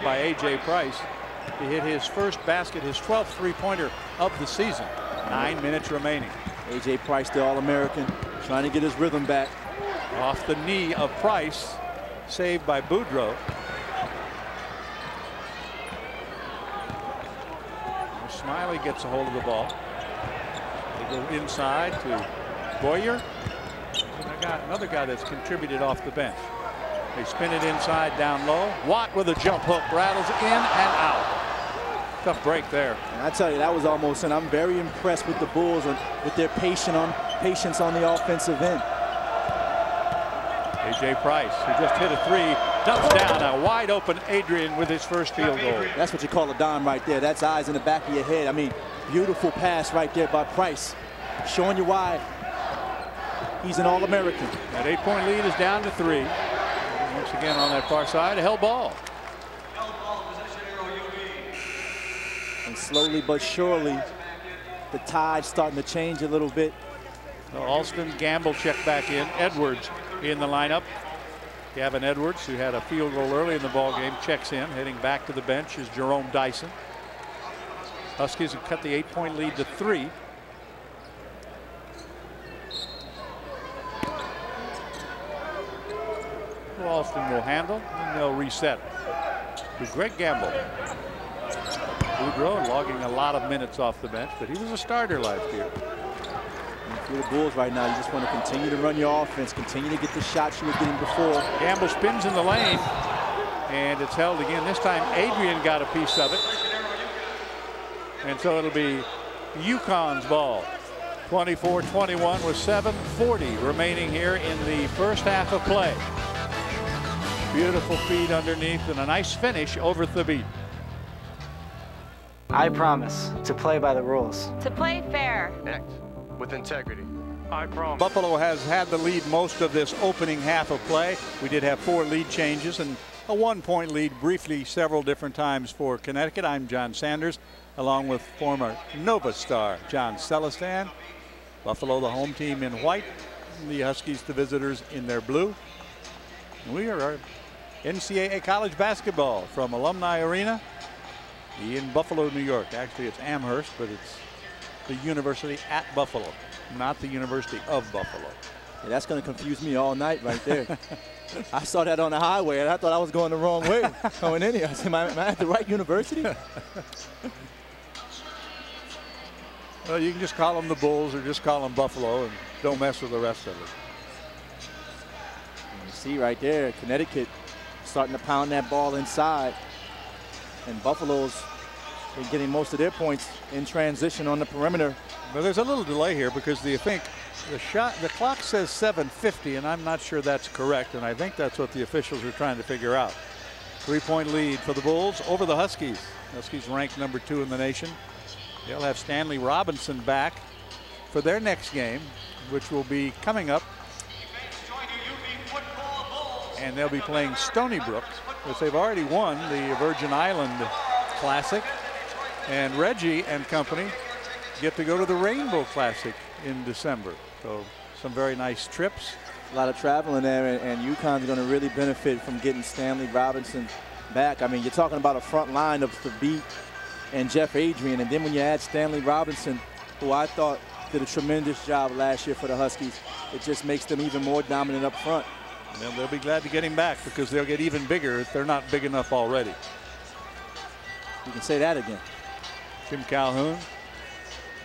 By A.J. Price. He hit his first basket, his 12th three-pointer of the season. 9 minutes remaining. A.J. Price, the All-American, trying to get his rhythm back. Off the knee of Price, saved by Boudreaux. Smiley gets a hold of the ball. They go inside to Boyer. And I got another guy that's contributed off the bench. They spin it inside, down low. Watt with a jump hook, rattles in and out. Tough break there. And I tell you, that was almost, and I'm very impressed with the Bulls with their patience on the offensive end. A.J. Price, who just hit a three, dumps down a wide open Adrian with his first field goal. That's what you call a dime right there. That's eyes in the back of your head. I mean, beautiful pass right there by Price, showing you why he's an All-American. That 8-point lead is down to 3. Once again on that far side, a held ball. And slowly but surely, the tide's starting to change a little bit. So Alston, Gamble check back in. Edwards in the lineup. Gavin Edwards, who had a field goal early in the ball game, checks in. Heading back to the bench is Jerome Dyson. Huskies have cut the 8-point lead to 3. Alston will handle, and they'll reset with Greg Gamble. Boudreaux logging a lot of minutes off the bench, but he was a starter last year. And for the Bulls right now, you just want to continue to run your offense, continue to get the shots you were getting before. Gamble spins in the lane, and it's held again. This time, Adrian got a piece of it. And so it'll be UConn's ball. 24-21 with 7:40 remaining here in the first half of play. Beautiful feed underneath and a nice finish over Thabit. I promise to play by the rules. To play fair. Act with integrity. I promise. Buffalo has had the lead most of this opening half of play. We did have 4 lead changes and a 1-point lead briefly several different times for Connecticut. I'm John Sanders, along with former Nova star John Celestin. Buffalo, the home team in white, the Huskies, the visitors, in their blue. We are NCAA college basketball from Alumni Arena in Buffalo, New York. Actually, it's Amherst, but it's the University at Buffalo, not the University of Buffalo. Yeah, that's going to confuse me all night right there. I saw that on the highway, and I thought I was going the wrong way coming in here. I said, am I at the right university? Well, you can just call them the Bulls or just call them Buffalo and don't mess with the rest of it. You see right there, Connecticut starting to pound that ball inside. And Buffalo's been getting most of their points in transition on the perimeter. But there's a little delay here because the clock says 7:50, and I'm not sure that's correct, and I think that's what the officials are trying to figure out. 3-point lead for the Bulls over the Huskies. Huskies ranked number 2 in the nation. They'll have Stanley Robinson back for their next game, which will be coming up. And they'll be playing Stony Brook, which they've already won the Virgin Island Classic. And Reggie and company get to go to the Rainbow Classic in December. So some very nice trips. A lot of traveling there, and UConn's going to really benefit from getting Stanley Robinson back. I mean, you're talking about a front line of Thabit and Jeff Adrian, and then when you add Stanley Robinson, who I thought did a tremendous job last year for the Huskies, it just makes them even more dominant up front. And they'll be glad to get him back because they'll get even bigger if they're not big enough already. You can say that again. Tim Calhoun,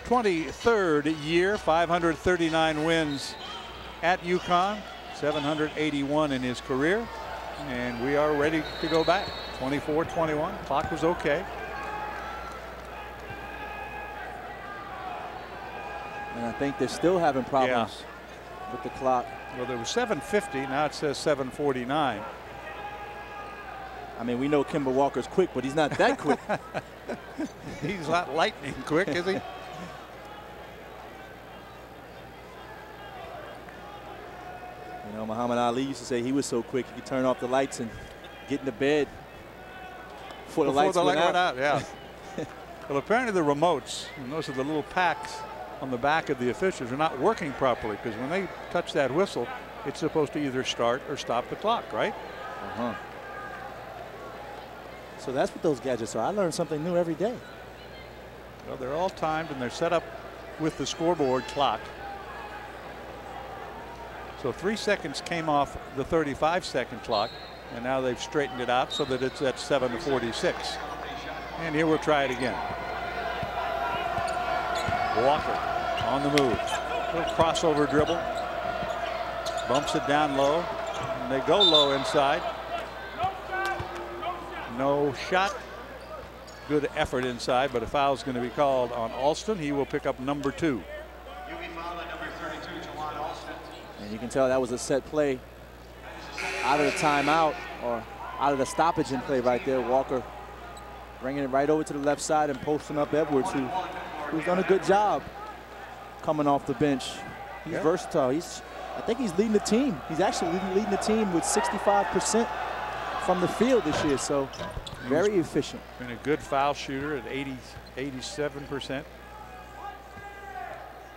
23rd year, 539 wins at UConn, 781 in his career, and we are ready to go back. 24-21, clock was okay. And I think they're still having problems with the clock. Well, there was 7:50. Now it says 7:49. I mean, we know Kemba Walker's quick, but he's not that quick. He's not lightning quick, is he? You know, Muhammad Ali used to say he was so quick he could turn off the lights and get into bed before the lights went out. Yeah. Well, apparently the remotes, and those are the little packs on the back of the officials, are not working properly because when they touch that whistle, it's supposed to either start or stop the clock, right? So that's what those gadgets are. I learn something new every day. Well, they're all timed and they're set up with the scoreboard clock. So 3 seconds came off the 35-second clock, and now they've straightened it out so that it's at 7:46. And here we'll try it again. Walker on the move. Little crossover dribble. Bumps it down low. And they go low inside. No shot. Good effort inside, but a foul is going to be called on Alston. He will pick up number 2. And you can tell that was a set play out of the timeout or out of the stoppage in play right there. Walker bringing it right over to the left side and posting up Edwards, who's done a good job coming off the bench. He's versatile. I think he's leading the team. He's actually leading the team with 65% from the field this year, so very efficient. Been a good foul shooter at 87%.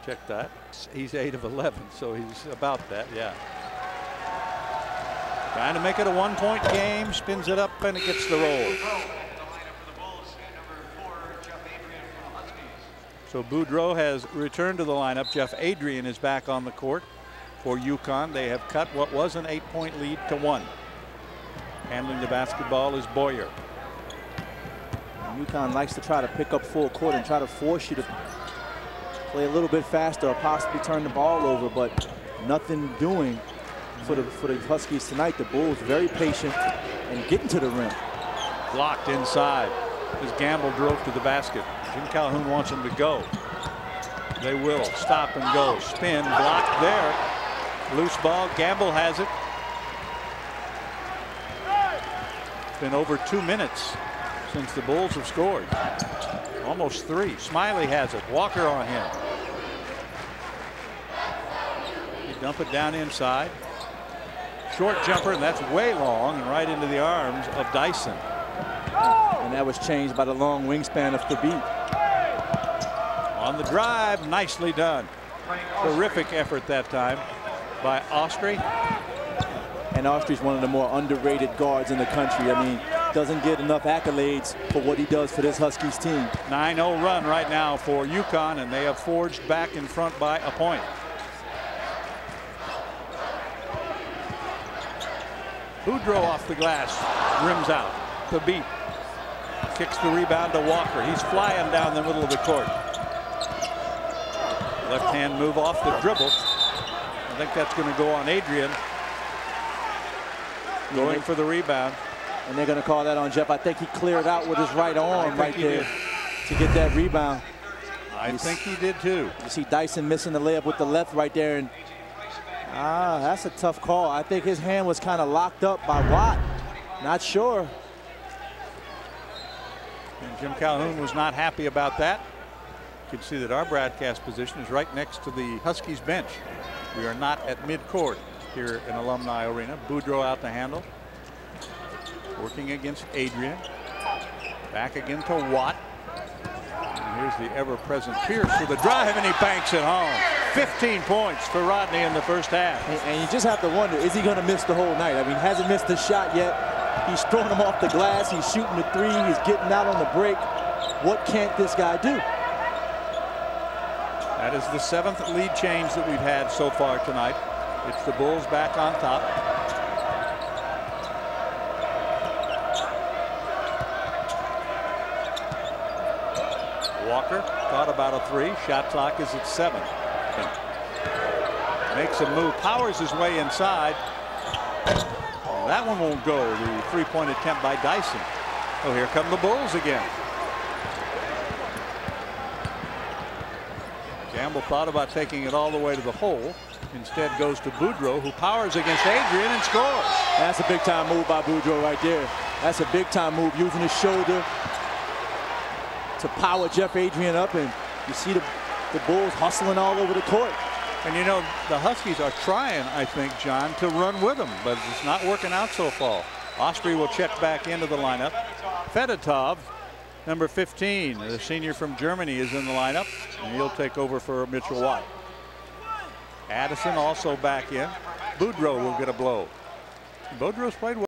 Check that. He's 8 of 11, so he's about that, yeah. Trying to make it a 1-point game, spins it up, and it gets the roll. So Boudreau has returned to the lineup. Jeff Adrian is back on the court for UConn. They have cut what was an 8-point lead to 1. Handling the basketball is Boyer. And UConn likes to try to pick up full court and try to force you to play a little bit faster or possibly turn the ball over, but nothing doing for the Huskies tonight. The Bulls very patient and getting to the rim. Blocked inside as Gamble drove to the basket. Jim Calhoun wants him to go. They will stop and go. Spin, blocked there. Loose ball. Gamble has it. It's been over 2 minutes since the Bulls have scored. Almost 3. Smiley has it. Walker on him. They dump it down inside. Short jumper, and that's way long and right into the arms of Dyson. And that was changed by the long wingspan of Thabit. On the drive, nicely done. Terrific effort that time by Austri. And Austri's one of the more underrated guards in the country. I mean, doesn't get enough accolades for what he does for this Huskies team. 9-0 run right now for UConn, and they have forged back in front by a point. Boudreau off the glass, rims out. Thabit kicks the rebound to Walker. He's flying down the middle of the court. Left hand move off the dribble. I think that's going to go on Adrian. Going for the rebound. And they're going to call that on Jeff. I think he cleared out with his right arm right there to get that rebound. I think he did too. You see Dyson missing the layup with the left right there. And that's a tough call. I think his hand was kind of locked up by Watt. Not sure. And Jim Calhoun was not happy about that. You can see that our broadcast position is right next to the Huskies bench. We are not at midcourt here in Alumni Arena. Boudreau out to handle. Working against Adrian. Back again to Watt. And here's the ever-present Pierce with a drive, and he banks it home. 15 points for Rodney in the first half. And you just have to wonder, is he going to miss the whole night? I mean, hasn't missed a shot yet. He's throwing them off the glass. He's shooting the 3. He's getting out on the break. What can't this guy do? That is the 7th lead change that we've had so far tonight. It's the Bulls back on top. Walker thought about a 3. Shot clock is at 7. Makes a move, powers his way inside. That one won't go. The 3-point attempt by Dyson. Oh, here come the Bulls again. Gamble thought about taking it all the way to the hole. Instead goes to Boudreau, who powers against Adrian and scores. That's a big-time move by Boudreau right there. That's a big-time move, using his shoulder to power Jeff Adrian up, and you see the Bulls hustling all over the court. And you know, the Huskies are trying, I think, John, to run with them, but it's not working out so far. Austri will check back into the lineup. Fedotov, number 15, the senior from Germany, is in the lineup, and he'll take over for Mitchell Watt. Addison also back in. Boudreau will get a blow. Boudreau's played well.